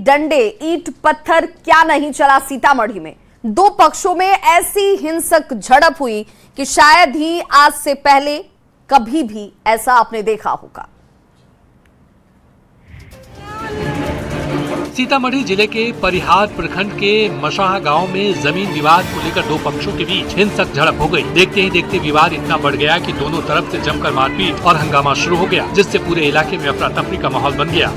डंडे ईंट पत्थर क्या नहीं चला सीतामढ़ी में। दो पक्षों में ऐसी हिंसक झड़प हुई कि शायद ही आज से पहले कभी भी ऐसा आपने देखा होगा। सीतामढ़ी जिले के परिहार प्रखंड के मशाह गांव में जमीन विवाद को लेकर दो पक्षों के बीच हिंसक झड़प हो गई। देखते ही देखते विवाद इतना बढ़ गया कि दोनों तरफ से जमकर मारपीट और हंगामा शुरू हो गया, जिससे पूरे इलाके में अफरा तफरी का माहौल बन गया।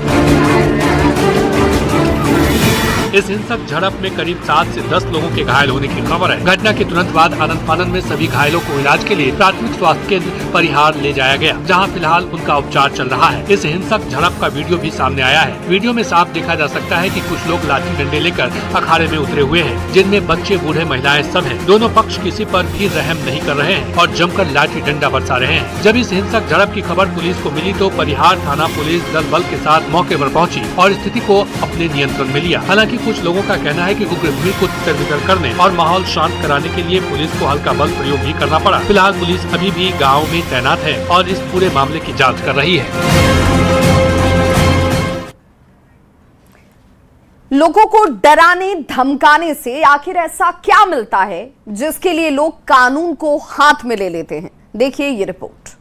इस हिंसक झड़प में करीब 7 से 10 लोगों के घायल होने की खबर है। घटना के तुरंत बाद आनंद फानन में सभी घायलों को इलाज के लिए प्राथमिक स्वास्थ्य केंद्र परिहार ले जाया गया, जहां फिलहाल उनका उपचार चल रहा है। इस हिंसक झड़प का वीडियो भी सामने आया है। वीडियो में साफ देखा जा सकता है कि कुछ लोग लाठी डंडे लेकर अखाड़े में उतरे हुए हैं, जिनमें बच्चे बूढ़े महिलाएं सब हैं। दोनों पक्ष किसी पर भी रहम नहीं कर रहे हैं और जमकर लाठी डंडा बरसा रहे हैं। जब इस हिंसक झड़प की खबर पुलिस को मिली तो परिहार थाना पुलिस दल बल के साथ मौके पर पहुंची और स्थिति को अपने नियंत्रण में लिया। हालांकि कुछ लोगों का कहना है कि उग्र भीड़ को तितर-बितर करने और माहौल शांत कराने के लिए पुलिस को हल्का बल प्रयोग भी करना पड़ा। फिलहाल पुलिस अभी भी गाँव में तैनात है और इस पूरे मामले की जाँच कर रही है। लोगों को डराने धमकाने से आखिर ऐसा क्या मिलता है जिसके लिए लोग कानून को हाथ में ले लेते हैं? देखिए ये रिपोर्ट।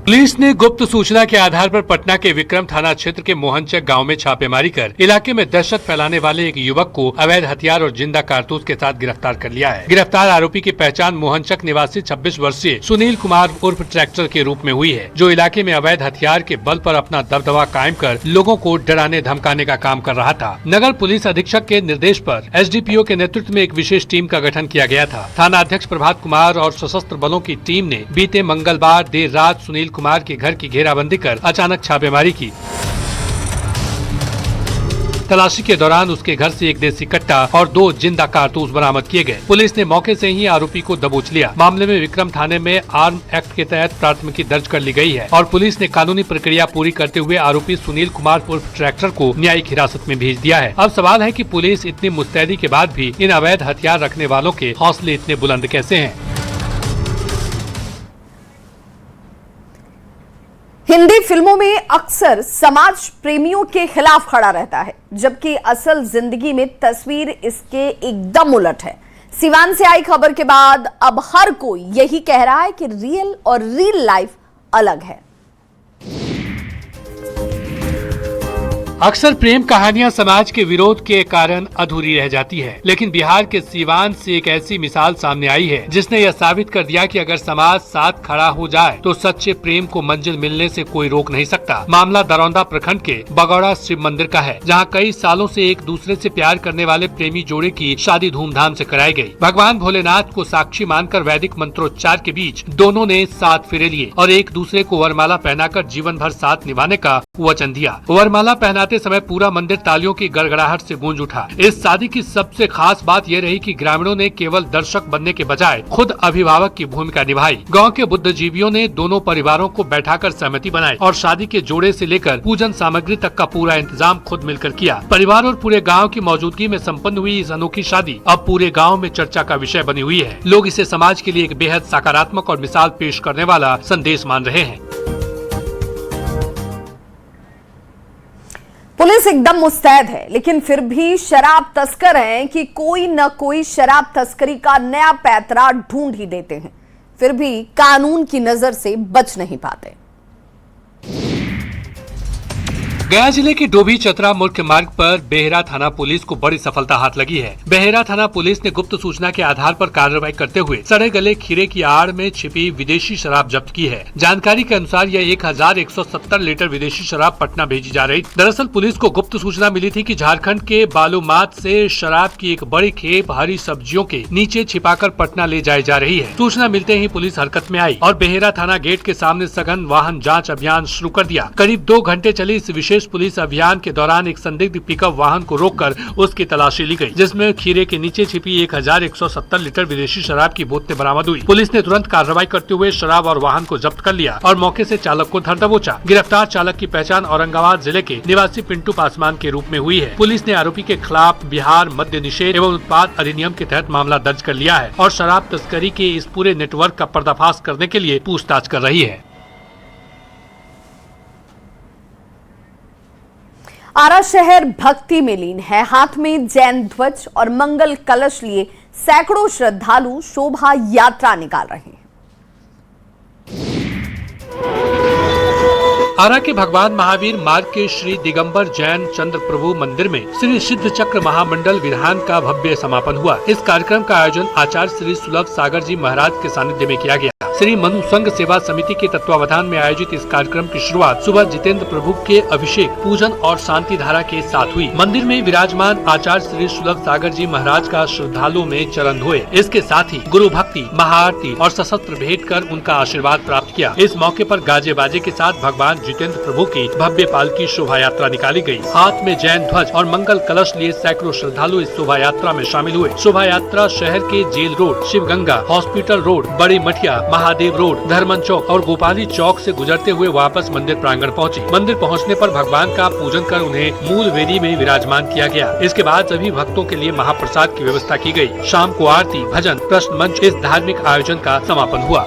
पुलिस ने गुप्त सूचना के आधार पर पटना के विक्रम थाना क्षेत्र के मोहनचक गांव में छापेमारी कर इलाके में दहशत फैलाने वाले एक युवक को अवैध हथियार और जिंदा कारतूस के साथ गिरफ्तार कर लिया है। गिरफ्तार आरोपी की पहचान मोहनचक निवासी 26 वर्षीय सुनील कुमार उर्फ ट्रैक्टर के रूप में हुई है, जो इलाके में अवैध हथियार के बल पर अपना दबदबा कायम कर लोगों को डराने धमकाने का काम कर रहा था। नगर पुलिस अधीक्षक के निर्देश पर एसडीपीओ के नेतृत्व में एक विशेष टीम का गठन किया गया था। थाना अध्यक्ष प्रभात कुमार और सशस्त्र बलों की टीम ने बीते मंगलवार देर रात सुनील कुमार के घर की घेराबंदी कर अचानक छापेमारी की। तलाशी के दौरान उसके घर से एक देसी कट्टा और 2 जिंदा कारतूस बरामद किए गए। पुलिस ने मौके से ही आरोपी को दबोच लिया। मामले में विक्रम थाने में आर्म एक्ट के तहत प्राथमिकी दर्ज कर ली गई है और पुलिस ने कानूनी प्रक्रिया पूरी करते हुए आरोपी सुनील कुमार उर्फ ट्रैक्टर को न्यायिक हिरासत में भेज दिया है। अब सवाल है कि पुलिस इतनी मुस्तैदी के बाद भी इन अवैध हथियार रखने वालों के हौसले इतने बुलंद कैसे हैं? हिंदी फिल्मों में अक्सर समाज प्रेमियों के खिलाफ खड़ा रहता है, जबकि असल जिंदगी में तस्वीर इसके एकदम उलट है। सिवान से आई खबर के बाद अब हर कोई यही कह रहा है कि रियल लाइफ अलग है। अक्सर प्रेम कहानियां समाज के विरोध के कारण अधूरी रह जाती है, लेकिन बिहार के सीवान से एक ऐसी मिसाल सामने आई है जिसने यह साबित कर दिया कि अगर समाज साथ खड़ा हो जाए तो सच्चे प्रेम को मंजिल मिलने से कोई रोक नहीं सकता। मामला दरौंदा प्रखंड के बगौड़ा शिव मंदिर का है, जहां कई सालों से एक दूसरे से प्यार करने वाले प्रेमी जोड़े की शादी धूमधाम से कराई गई। भगवान भोलेनाथ को साक्षी मानकर वैदिक मंत्रोच्चार के बीच दोनों ने 7 फेरे लिए और एक दूसरे को वरमाला पहनाकर जीवन भर साथ निभाने का वचन दिया। वरमाला पहनाते समय पूरा मंदिर तालियों की गड़गड़ाहट से गूंज उठा। इस शादी की सबसे खास बात यह रही कि ग्रामीणों ने केवल दर्शक बनने के बजाय खुद अभिभावक की भूमिका निभाई। गांव के बुद्धिजीवियों ने दोनों परिवारों को बैठाकर सहमति बनाई और शादी के जोड़े से लेकर पूजन सामग्री तक का पूरा इंतजाम खुद मिलकर किया। परिवार और पूरे गाँव की मौजूदगी में सम्पन्न हुई इस अनोखी शादी अब पूरे गाँव में चर्चा का विषय बनी हुई है। लोग इसे समाज के लिए एक बेहद सकारात्मक और मिसाल पेश करने वाला संदेश मान रहे हैं। पुलिस एकदम मुस्तैद है, लेकिन फिर भी शराब तस्कर हैं कि कोई न कोई शराब तस्करी का नया पैंतरा ढूंढ ही देते हैं, फिर भी कानून की नजर से बच नहीं पाते। गया जिले के डोभी चतरा मुख्य मार्ग पर बेहरा थाना पुलिस को बड़ी सफलता हाथ लगी है। बेहरा थाना पुलिस ने गुप्त सूचना के आधार पर कार्रवाई करते हुए सड़े गले खीरे की आड़ में छिपी विदेशी शराब जब्त की है। जानकारी के अनुसार यह 1170 लीटर विदेशी शराब पटना भेजी जा रही। दरअसल पुलिस को गुप्त सूचना मिली थी कि झारखंड के बालूमाथ से शराब की एक बड़ी खेप हरी सब्जियों के नीचे छिपाकर पटना ले जाई जा रही है। सूचना मिलते ही पुलिस हरकत में आई और बेहरा थाना गेट के सामने सघन वाहन जाँच अभियान शुरू कर दिया। करीब 2 घंटे चली इस विशेष पुलिस अभियान के दौरान एक संदिग्ध पिकअप वाहन को रोककर उसकी तलाशी ली गई, जिसमें खीरे के नीचे छिपी 1170 लीटर विदेशी शराब की बोतलें बरामद हुई। पुलिस ने तुरंत कार्रवाई करते हुए शराब और वाहन को जब्त कर लिया और मौके से चालक को धर दबोचा। गिरफ्तार चालक की पहचान औरंगाबाद जिले के निवासी पिंटू पासवान के रूप में हुई है। पुलिस ने आरोपी के खिलाफ बिहार मद्य निषेध एवं उत्पाद अधिनियम के तहत मामला दर्ज कर लिया है और शराब तस्करी के इस पूरे नेटवर्क का पर्दाफाश करने के लिए पूछताछ कर रही है। आरा शहर भक्ति में लीन है। हाथ में जैन ध्वज और मंगल कलश लिए सैकड़ों श्रद्धालु शोभा यात्रा निकाल रहे हैं। आरा के भगवान महावीर मार्ग के श्री दिगंबर जैन चंद्र प्रभु मंदिर में श्री सिद्ध चक्र महामंडल विधान का भव्य समापन हुआ। इस कार्यक्रम का आयोजन आचार्य श्री सुलभ सागर जी महाराज के सानिध्य में किया गया। श्री मनु संघ सेवा समिति के तत्वावधान में आयोजित इस कार्यक्रम की शुरुआत सुबह जितेंद्र प्रभु के अभिषेक, पूजन और शांति धारा के साथ हुई। मंदिर में विराजमान आचार्य श्री सुलभ सागर जी महाराज का श्रद्धालुओं में चरण धोए। इसके साथ ही गुरु भक्ति, महाआरती और सशस्त्र भेंट कर उनका आशीर्वाद प्राप्त किया। इस मौके पर गाजे बाजे के साथ भगवान जितेंद्र प्रभु की भव्य पालकी शोभा यात्रा निकाली गई। हाथ में जैन ध्वज और मंगल कलश लिए सैकड़ों श्रद्धालु इस शोभा यात्रा में शामिल हुए। शोभा यात्रा शहर के jail road, Shivganga, hospital road, बड़ी मठिया, महादेव रोड, धर्मन चौक और गोपाली चौक से गुजरते हुए वापस मंदिर प्रांगण पहुंची। मंदिर पहुंचने पर भगवान का पूजन कर उन्हें मूल वेदी में विराजमान किया गया। इसके बाद सभी भक्तों के लिए महाप्रसाद की व्यवस्था की गई। शाम को आरती, भजन, प्रश्न मंच इस धार्मिक आयोजन का समापन हुआ।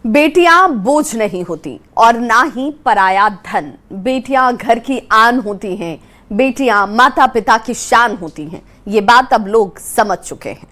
बेटियां बोझ नहीं होती और ना ही पराया धन। बेटियां घर की आन होती हैं। बेटियां माता पिता की शान होती हैं। ये बात अब लोग समझ चुके हैं।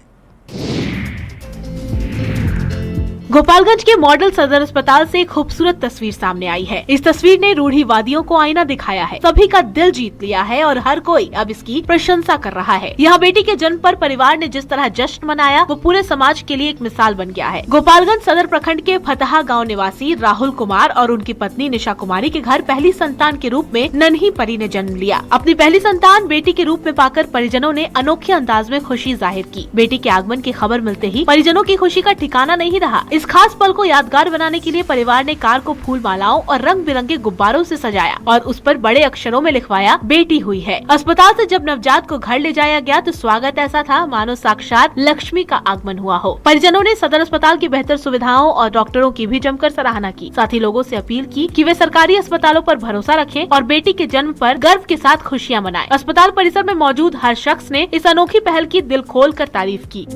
गोपालगंज के मॉडल सदर अस्पताल से एक खूबसूरत तस्वीर सामने आई है। इस तस्वीर ने रूढ़िवादियों को आईना दिखाया है, सभी का दिल जीत लिया है और हर कोई अब इसकी प्रशंसा कर रहा है। यहाँ बेटी के जन्म पर परिवार ने जिस तरह जश्न मनाया वो पूरे समाज के लिए एक मिसाल बन गया है। गोपालगंज सदर प्रखंड के फतहा गांव निवासी राहुल कुमार और उनकी पत्नी निशा कुमारी के घर पहली संतान के रूप में नन्ही परी ने जन्म लिया। अपनी पहली संतान बेटी के रूप में पाकर परिजनों ने अनोखे अंदाज में खुशी जाहिर की। बेटी के आगमन की खबर मिलते ही परिजनों की खुशी का ठिकाना नहीं रहा। इस खास पल को यादगार बनाने के लिए परिवार ने कार को फूल मालाओं और रंग बिरंगे गुब्बारों से सजाया और उस पर बड़े अक्षरों में लिखवाया, बेटी हुई है। अस्पताल से जब नवजात को घर ले जाया गया तो स्वागत ऐसा था मानो साक्षात लक्ष्मी का आगमन हुआ हो। परिजनों ने सदर अस्पताल की बेहतर सुविधाओं और डॉक्टरों की भी जमकर सराहना की। साथ ही लोगों से अपील की कि वे सरकारी अस्पतालों पर भरोसा रखें और बेटी के जन्म पर गर्व के साथ खुशियां मनाएं। अस्पताल परिसर में मौजूद हर शख्स ने इस अनोखी पहल की दिल खोल कर तारीफ की।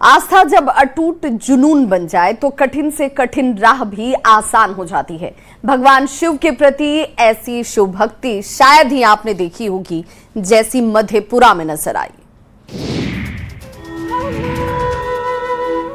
आस्था जब अटूट जुनून बन जाए तो कठिन से कठिन राह भी आसान हो जाती है। भगवान शिव के प्रति ऐसी शिव भक्ति शायद ही आपने देखी होगी जैसी मधेपुरा में नजर आई।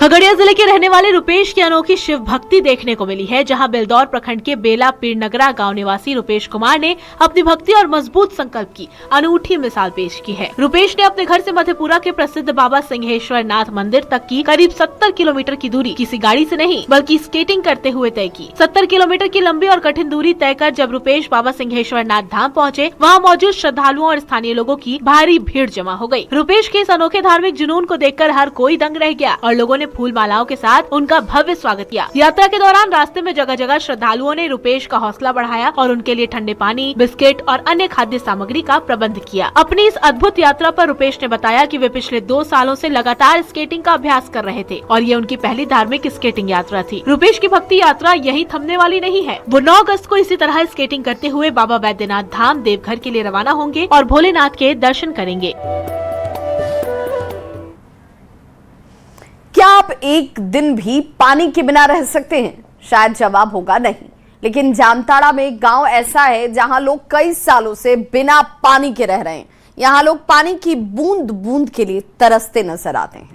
खगड़िया जिले के रहने वाले रुपेश की अनोखी शिव भक्ति देखने को मिली है, जहां बेलदौर प्रखंड के बेला पीरनगरा गांव निवासी रुपेश कुमार ने अपनी भक्ति और मजबूत संकल्प की अनूठी मिसाल पेश की है। रुपेश ने अपने घर से मधेपुरा के प्रसिद्ध बाबा सिंहेश्वर नाथ मंदिर तक की करीब 70 किलोमीटर की दूरी किसी गाड़ी से नहीं बल्कि स्केटिंग करते हुए तय की। 70 किलोमीटर की लंबी और कठिन दूरी तय कर जब रुपेश बाबा सिंहेश्वर नाथ धाम पहुँचे, वहाँ मौजूद श्रद्धालुओं और स्थानीय लोगों की भारी भीड़ जमा हो गयी। रुपेश के इस अनोखे धार्मिक जुनून को देखकर हर कोई दंग रह गया और लोगों ने फूल मालाओं के साथ उनका भव्य स्वागत किया। यात्रा के दौरान रास्ते में जगह जगह श्रद्धालुओं ने रुपेश का हौसला बढ़ाया और उनके लिए ठंडे पानी, बिस्किट और अन्य खाद्य सामग्री का प्रबंध किया। अपनी इस अद्भुत यात्रा पर रुपेश ने बताया कि वे पिछले 2 सालों से लगातार स्केटिंग का अभ्यास कर रहे थे और ये उनकी पहली धार्मिक स्केटिंग यात्रा थी। रुपेश की भक्ति यात्रा यही थमने वाली नहीं है। वो 9 अगस्त को इसी तरह स्केटिंग करते हुए बाबा बैद्यनाथ धाम देवघर के लिए रवाना होंगे और भोलेनाथ के दर्शन करेंगे। क्या आप एक दिन भी पानी के बिना रह सकते हैं? शायद जवाब होगा नहीं। लेकिन जामताड़ा में एक गांव ऐसा है जहां लोग कई सालों से बिना पानी के रह रहे हैं। यहां लोग पानी की बूंद बूंद के लिए तरसते नजर आते हैं।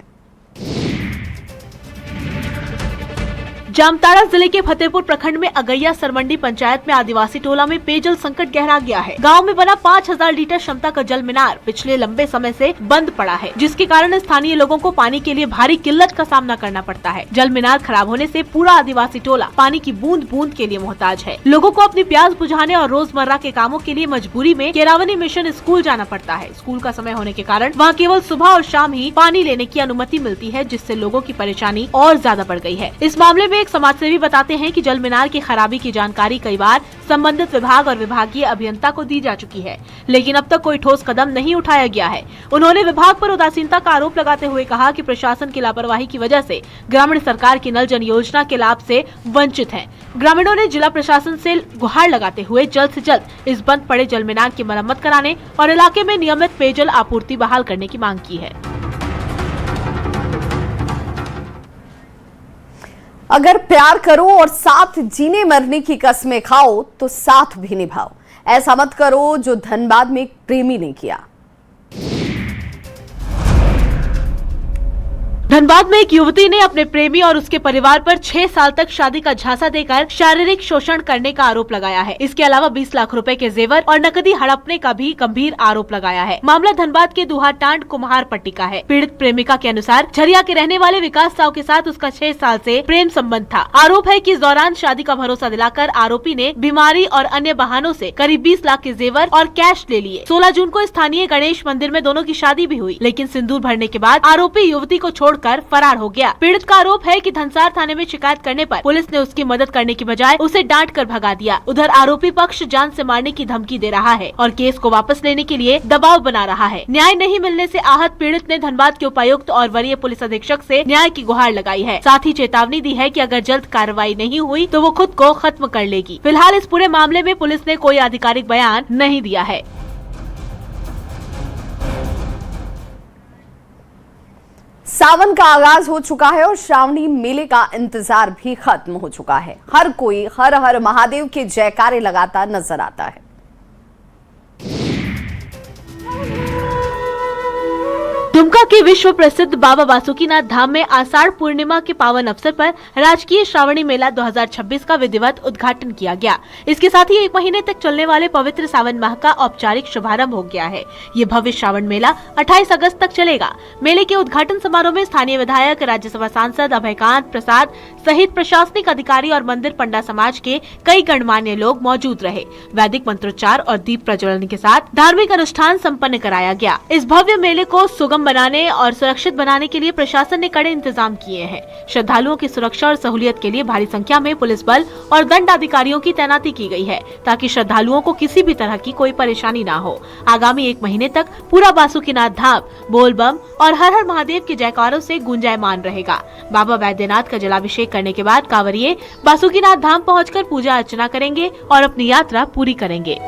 जामताड़ा जिले के फतेहपुर प्रखंड में अगैया सरमंडी पंचायत में आदिवासी टोला में पेयजल संकट गहरा गया है। गांव में बना 5000 लीटर क्षमता का जल मीनार पिछले लंबे समय से बंद पड़ा है, जिसके कारण स्थानीय लोगों को पानी के लिए भारी किल्लत का सामना करना पड़ता है। जल मीनार खराब होने से पूरा आदिवासी टोला पानी की बूंद बूंद के लिए मोहताज है। लोगों को अपनी प्यास बुझाने और रोजमर्रा के कामों के लिए मजबूरी में केरावनी मिशन स्कूल जाना पड़ता है। स्कूल का समय होने के कारण वहाँ केवल सुबह और शाम ही पानी लेने की अनुमति मिलती है, जिससे लोगों की परेशानी और ज्यादा बढ़ गई है। इस मामले में एक समाजसेवी बताते हैं कि जल मीनार की खराबी की जानकारी कई बार संबंधित विभाग और विभागीय अभियंता को दी जा चुकी है, लेकिन अब तक कोई ठोस कदम नहीं उठाया गया है। उन्होंने विभाग पर उदासीनता का आरोप लगाते हुए कहा कि प्रशासन की लापरवाही की वजह से ग्रामीण सरकार की नल जन योजना के लाभ से वंचित हैं। ग्रामीणों ने जिला प्रशासन से गुहार लगाते हुए जल्द से जल्द इस बंद पड़े जल मीनार की मरम्मत कराने और इलाके में नियमित पेयजल आपूर्ति बहाल करने की मांग की है। अगर प्यार करो और साथ जीने मरने की कस्में खाओ तो साथ भी निभाओ। ऐसा मत करो जो धनबाद में एक प्रेमी ने किया। धनबाद में एक युवती ने अपने प्रेमी और उसके परिवार पर 6 साल तक शादी का झांसा देकर शारीरिक शोषण करने का आरोप लगाया है। इसके अलावा 20 लाख रुपए के जेवर और नकदी हड़पने का भी गंभीर आरोप लगाया है। मामला धनबाद के दुहाटांड कुम्हार पट्टी का है। पीड़ित प्रेमिका के अनुसार झरिया के रहने वाले विकास साव के साथ उसका 6 साल से प्रेम संबंध था। आरोप है कि इस दौरान शादी का भरोसा दिलाकर आरोपी ने बीमारी और अन्य बहानों से करीब 20 लाख के जेवर और कैश ले लिए। 16 जून को स्थानीय गणेश मंदिर में दोनों की शादी भी हुई, लेकिन सिंदूर भरने के बाद आरोपी युवती को छोड़कर फरार हो गया। पीड़ित का आरोप है कि धनसार थाने में शिकायत करने पर पुलिस ने उसकी मदद करने की बजाय उसे डांट कर भगा दिया। उधर आरोपी पक्ष जान से मारने की धमकी दे रहा है और केस को वापस लेने के लिए दबाव बना रहा है। न्याय नहीं मिलने से आहत पीड़ित ने धनबाद के उपायुक्त और वरीय पुलिस अधीक्षक से न्याय की गुहार लगाई है। साथ ही चेतावनी दी है कि अगर जल्द कार्रवाई नहीं हुई तो वो खुद को खत्म कर लेगी। फिलहाल इस पूरे मामले में पुलिस ने कोई आधिकारिक बयान नहीं दिया है। सावन का आगाज हो चुका है और श्रावणी मेले का इंतजार भी खत्म हो चुका है। हर कोई हर हर महादेव के जयकारे लगाता नजर आता है। दुमका के विश्व प्रसिद्ध बाबा बासुकीनाथ धाम में आषाढ़ पूर्णिमा के पावन अवसर पर राजकीय श्रावणी मेला 2026 का विधिवत उद्घाटन किया गया। इसके साथ ही 1 महीने तक चलने वाले पवित्र सावन माह का औपचारिक शुभारंभ हो गया है। ये भव्य श्रावण मेला 28 अगस्त तक चलेगा। मेले के उद्घाटन समारोह में स्थानीय विधायक, राज्यसभा सांसद अभयकांत प्रसाद सहित प्रशासनिक अधिकारी और मंदिर पंडा समाज के कई गणमान्य लोग मौजूद रहे। वैदिक मंत्रोच्चार और दीप प्रज्वलन के साथ धार्मिक अनुष्ठान सम्पन्न कराया गया। इस भव्य मेले को सुगम बनाने और सुरक्षित बनाने के लिए प्रशासन ने कड़े इंतजाम किए हैं। श्रद्धालुओं की सुरक्षा और सहूलियत के लिए भारी संख्या में पुलिस बल और दंड अधिकारियों की तैनाती की गई है, ताकि श्रद्धालुओं को किसी भी तरह की कोई परेशानी ना हो। आगामी 1 महीने तक पूरा बासुकीनाथ धाम बोल बम और हर हर महादेव के जयकारों से गुंजायमान रहेगा। बाबा वैद्यनाथ का जलाभिषेक करने के बाद कांवरिये बासुकीनाथ धाम पहुंचकर पूजा अर्चना करेंगे और अपनी यात्रा पूरी करेंगे।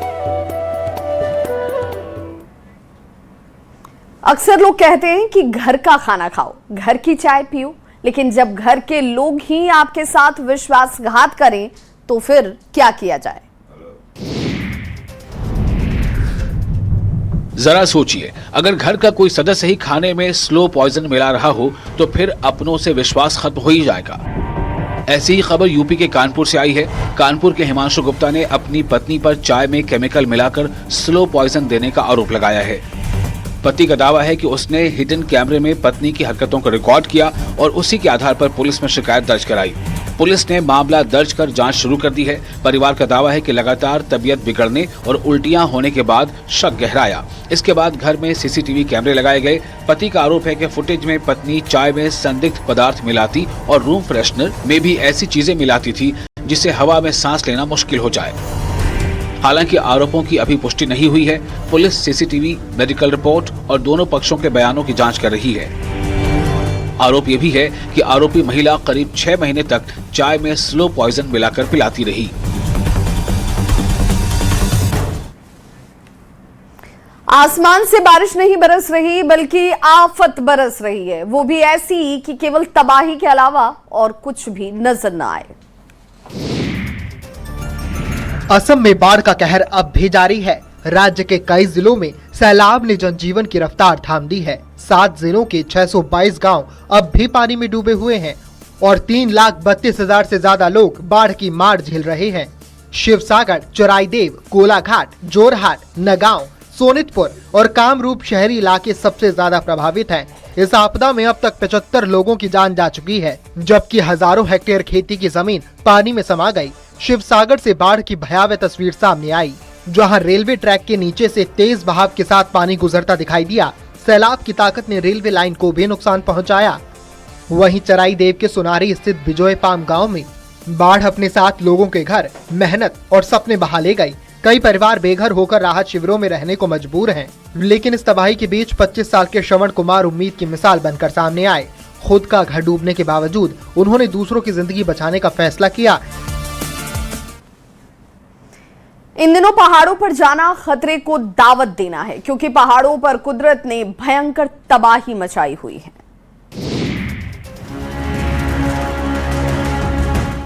अक्सर लोग कहते हैं कि घर का खाना खाओ, घर की चाय पियो, लेकिन जब घर के लोग ही आपके साथ विश्वासघात करें तो फिर क्या किया जाए? जरा सोचिए, अगर घर का कोई सदस्य ही खाने में स्लो पॉइजन मिला रहा हो तो फिर अपनों से विश्वास खत्म हो ही जाएगा। ऐसी ही खबर यूपी के कानपुर से आई है। कानपुर के हिमांशु गुप्ता ने अपनी पत्नी पर चाय में केमिकल मिलाकर स्लो पॉइजन देने का आरोप लगाया है। पति का दावा है कि उसने हिडन कैमरे में पत्नी की हरकतों को रिकॉर्ड किया और उसी के आधार पर पुलिस में शिकायत दर्ज कराई। पुलिस ने मामला दर्ज कर जांच शुरू कर दी है। परिवार का दावा है कि लगातार तबीयत बिगड़ने और उल्टियां होने के बाद शक गहराया। इसके बाद घर में सीसीटीवी कैमरे लगाए गए। पति का आरोप है कि फुटेज में पत्नी चाय में संदिग्ध पदार्थ मिलाती और रूम फ्रेशनर में भी ऐसी चीजें मिलाती थी जिससे हवा में सांस लेना मुश्किल हो जाए। हालांकि आरोपों की अभी पुष्टि नहीं हुई है। पुलिस सीसीटीवी, मेडिकल रिपोर्ट और दोनों पक्षों के बयानों की जांच कर रही है। आरोप ये भी है कि आरोपी महिला करीब 6 महीने तक चाय में स्लो पॉइजन मिलाकर पिलाती रही। आसमान से बारिश नहीं बरस रही बल्कि आफत बरस रही है, वो भी ऐसी कि केवल तबाही के अलावा और कुछ भी नजर न आए। असम में बाढ़ का कहर अब भी जारी है। राज्य के कई जिलों में सैलाब ने जनजीवन की रफ्तार थाम दी है। 7 जिलों के 622 गांव अब भी पानी में डूबे हुए हैं और 3,32,000 से ज्यादा लोग बाढ़ की मार झेल रहे हैं। शिवसागर, चौराईदेव, कोलाघाट, जोरहाट, नगांव, सोनितपुर और कामरूप शहरी इलाके सबसे ज्यादा प्रभावित हैं। इस आपदा में अब तक 75 लोगों की जान जा चुकी है, जबकि हजारों हेक्टेयर खेती की जमीन पानी में समा गई। शिवसागर से बाढ़ की भयावह तस्वीर सामने आई, जहां रेलवे ट्रैक के नीचे से तेज बहाव के साथ पानी गुजरता दिखाई दिया। सैलाब की ताकत ने रेलवे लाइन को भी नुकसान पहुंचाया। वहीं चराईदेव के सोनारी स्थित बिजोय पाम गांव में बाढ़ अपने साथ लोगों के घर, मेहनत और सपने बहा ले गई। कई परिवार बेघर होकर राहत शिविरों में रहने को मजबूर हैं। लेकिन इस तबाही के बीच 25 साल के श्रवण कुमार उम्मीद की मिसाल बनकर सामने आए। खुद का घर डूबने के बावजूद उन्होंने दूसरों की जिंदगी बचाने का फैसला किया। इन दिनों पहाड़ों पर जाना खतरे को दावत देना है, क्योंकि पहाड़ों पर कुदरत ने भयंकर तबाही मचाई हुई है।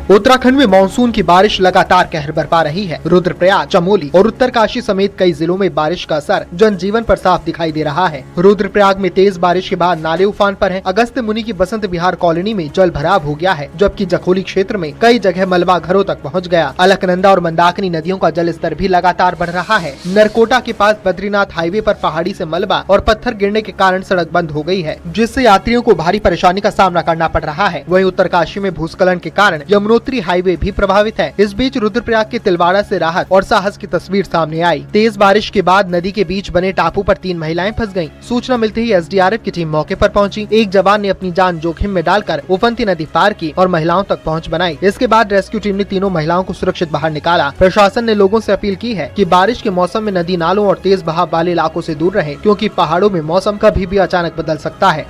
उत्तराखंड में मानसून की बारिश लगातार कहर बरपा रही है। रुद्रप्रयाग, चमोली और उत्तरकाशी समेत कई जिलों में बारिश का असर जनजीवन पर साफ दिखाई दे रहा है। रुद्रप्रयाग में तेज बारिश के बाद नाले उफान पर हैं। अगस्त मुनि की बसंत विहार कॉलोनी में जल भराव हो गया है, जबकि जखोली क्षेत्र में कई जगह मलबा घरों तक पहुँच गया। अलकनंदा और मंदाकिनी नदियों का जल स्तर भी लगातार बढ़ रहा है। नरकोटा के पास बद्रीनाथ हाईवे पर पहाड़ी से मलबा और पत्थर गिरने के कारण सड़क बंद हो गई है, जिससे यात्रियों को भारी परेशानी का सामना करना पड़ रहा है। वहीं उत्तरकाशी में भूस्खलन के कारण यमुनोत्री हाईवे भी प्रभावित है। इस बीच रुद्रप्रयाग के तिलवाड़ा से राहत और साहस की तस्वीर सामने आई। तेज बारिश के बाद नदी के बीच बने टापू पर 3 महिलाएं फंस गयीं। सूचना मिलते ही एसडीआरएफ की टीम मौके पर पहुंची। एक जवान ने अपनी जान जोखिम में डालकर उफनती नदी पार की और महिलाओं तक पहुंच बनाई। इसके बाद रेस्क्यू टीम ने तीनों महिलाओं को सुरक्षित बाहर निकाला। प्रशासन ने लोगों से अपील की है कि बारिश के मौसम में नदी नालों और तेज बहाव वाले इलाकों से दूर रहें, क्योंकि पहाड़ों में मौसम कभी भी अचानक बदल सकता है।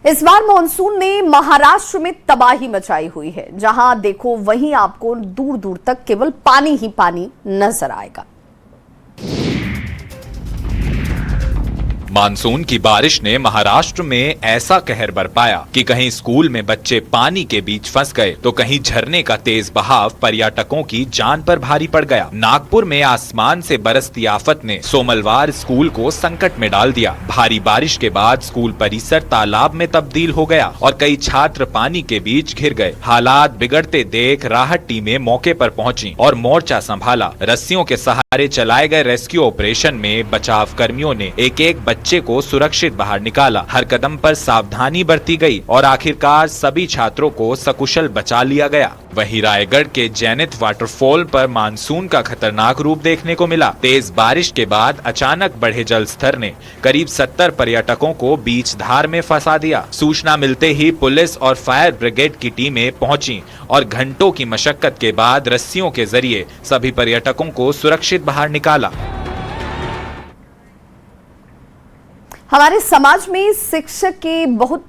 इस बार मानसून ने महाराष्ट्र में तबाही मचाई हुई है। जहां देखो वहीं आपको दूर दूर तक केवल पानी ही पानी नजर आएगा। मानसून की बारिश ने महाराष्ट्र में ऐसा कहर बरपाया कि कहीं स्कूल में बच्चे पानी के बीच फंस गए तो कहीं झरने का तेज बहाव पर्यटकों की जान पर भारी पड़ गया। नागपुर में आसमान से बरसती आफत ने सोमवार स्कूल को संकट में डाल दिया। भारी बारिश के बाद स्कूल परिसर तालाब में तब्दील हो गया और कई छात्र पानी के बीच घिर गए। हालात बिगड़ते देख राहत टीमें मौके पर पहुंची और मोर्चा संभाला। रस्सियों के सहारे चलाए गए रेस्क्यू ऑपरेशन में बचाव कर्मियों ने एक एक बच्चे को सुरक्षित बाहर निकाला। हर कदम पर सावधानी बरती गई और आखिरकार सभी छात्रों को सकुशल बचा लिया गया। वहीं रायगढ़ के जैनित वाटरफॉल पर मानसून का खतरनाक रूप देखने को मिला। तेज बारिश के बाद अचानक बढ़े जल स्तर ने करीब 70 पर्यटकों को बीच धार में फंसा दिया। सूचना मिलते ही पुलिस और फायर ब्रिगेड की टीमें पहुंची और घंटों की मशक्कत के बाद रस्सियों के जरिए सभी पर्यटकों को सुरक्षित बाहर निकाला। हमारे समाज में शिक्षक की बहुत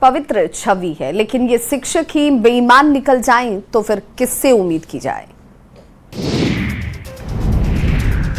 पवित्र छवि है, लेकिन ये शिक्षक ही बेईमान निकल जाएं तो फिर किससे उम्मीद की जाए।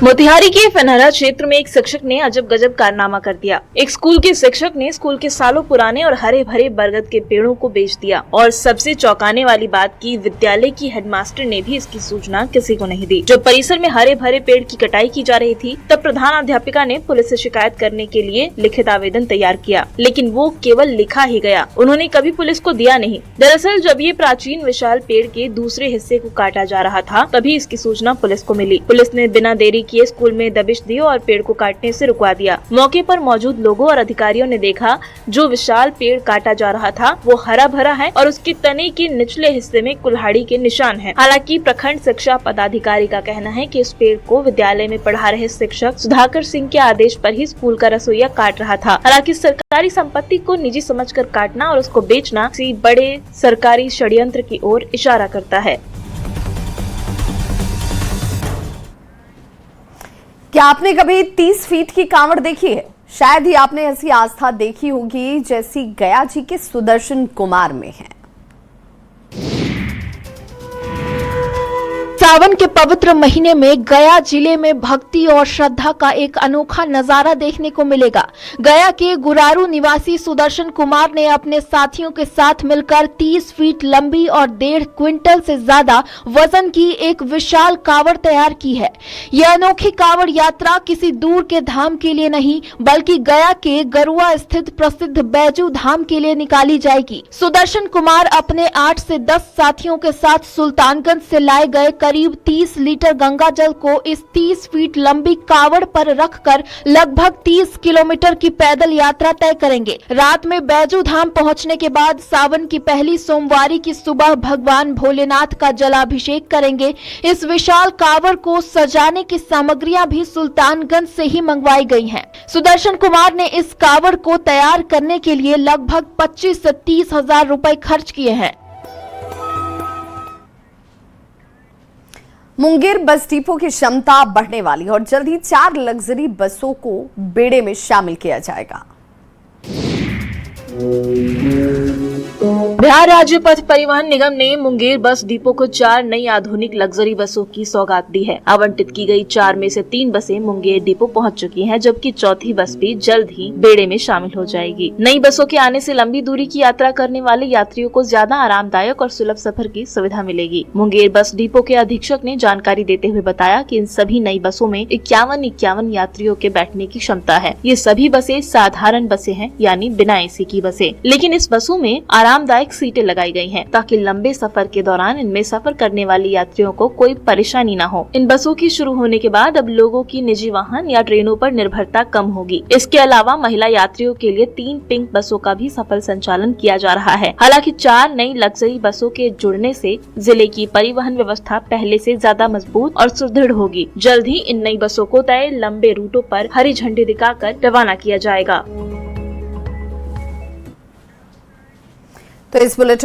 मोतिहारी के फनहरा क्षेत्र में एक शिक्षक ने अजब गजब कारनामा कर दिया। एक स्कूल के शिक्षक ने स्कूल के सालों पुराने और हरे भरे बरगद के पेड़ों को बेच दिया और सबसे चौंकाने वाली बात की विद्यालय की हेडमास्टर ने भी इसकी सूचना किसी को नहीं दी। जब परिसर में हरे भरे पेड़ की कटाई की जा रही थी तब प्रधानाध्यापिका ने पुलिस से शिकायत करने के लिए लिखित आवेदन तैयार किया, लेकिन वो केवल लिखा ही गया, उन्होंने कभी पुलिस को दिया नहीं। दरअसल जब ये प्राचीन विशाल पेड़ के दूसरे हिस्से को काटा जा रहा था तभी इसकी सूचना पुलिस को मिली। पुलिस ने बिना देरी किए स्कूल में दबिश दी और पेड़ को काटने से रुकवा दिया। मौके पर मौजूद लोगों और अधिकारियों ने देखा जो विशाल पेड़ काटा जा रहा था वो हरा भरा है और उसके तने के निचले हिस्से में कुल्हाड़ी के निशान हैं। हालांकि प्रखंड शिक्षा पदाधिकारी का कहना है कि इस पेड़ को विद्यालय में पढ़ा रहे शिक्षक सुधाकर सिंह के आदेश पर ही स्कूल का रसोइया काट रहा था। हालांकि सरकारी संपत्ति को निजी समझकर काटना और उसको बेचना किसी बड़े सरकारी षड्यंत्र की ओर इशारा करता है। क्या आपने कभी 30 फीट की कांवड़ देखी है? शायद ही आपने ऐसी आस्था देखी होगी जैसी गया जी के सुदर्शन कुमार में है। सावन के पवित्र महीने में गया जिले में भक्ति और श्रद्धा का एक अनोखा नजारा देखने को मिलेगा। गया के गुरारू निवासी सुदर्शन कुमार ने अपने साथियों के साथ मिलकर 30 फीट लंबी और 1.5 क्विंटल से ज्यादा वजन की एक विशाल कावड़ तैयार की है। यह अनोखी कावड़ यात्रा किसी दूर के धाम के लिए नहीं बल्कि गया के गरुआ स्थित प्रसिद्ध बैजू धाम के लिए निकाली जाएगी। सुदर्शन कुमार अपने 8 से 10 साथियों के साथ सुल्तानगंज से लाए गए करीब 30 लीटर गंगा जल को इस 30 फीट लंबी कावड़ पर रखकर लगभग 30 किलोमीटर की पैदल यात्रा तय करेंगे। रात में बैजू धाम पहुंचने के बाद सावन की पहली सोमवारी की सुबह भगवान भोलेनाथ का जलाभिषेक करेंगे। इस विशाल कावड़ को सजाने की सामग्रियां भी सुल्तानगंज से ही मंगवाई गई हैं। सुदर्शन कुमार ने इस कावड़ को तैयार करने के लिए लगभग 25 से 30 हजार रुपए खर्च किए हैं। मुंगेर बस डिपो की क्षमता बढ़ने वाली और जल्द ही 4 लग्जरी बसों को बेड़े में शामिल किया जाएगा। बिहार राज्य पथ परिवहन निगम ने मुंगेर बस डिपो को 4 नई आधुनिक लग्जरी बसों की सौगात दी है। आवंटित की गई 4 में से 3 बसें मुंगेर डिपो पहुंच चुकी हैं, जबकि चौथी बस भी जल्द ही बेड़े में शामिल हो जाएगी। नई बसों के आने से लंबी दूरी की यात्रा करने वाले यात्रियों को ज्यादा आरामदायक और सुलभ सफर की सुविधा मिलेगी। मुंगेर बस डिपो के अधीक्षक ने जानकारी देते हुए बताया कि इन सभी नई बसों में 51 यात्रियों के बैठने की क्षमता है। ये सभी बसें साधारण बसें हैं, यानी बिना एसी की बसें, लेकिन इस बसों में आरामदायक सीटें लगाई गई हैं, ताकि लंबे सफर के दौरान इनमें सफर करने वाले यात्रियों को कोई परेशानी न हो। इन बसों की शुरू होने के बाद अब लोगों की निजी वाहन या ट्रेनों पर निर्भरता कम होगी। इसके अलावा महिला यात्रियों के लिए 3 पिंक बसों का भी सफल संचालन किया जा रहा है। हालांकि 4 नई लग्जरी बसों के जुड़ने से जिले की परिवहन व्यवस्था पहले से ज्यादा मजबूत और सुदृढ़ होगी। जल्द ही इन नई बसों को तय लंबे रूटों पर हरी झंडी दिखाकर रवाना किया जाएगा। तो इस बुलेटिन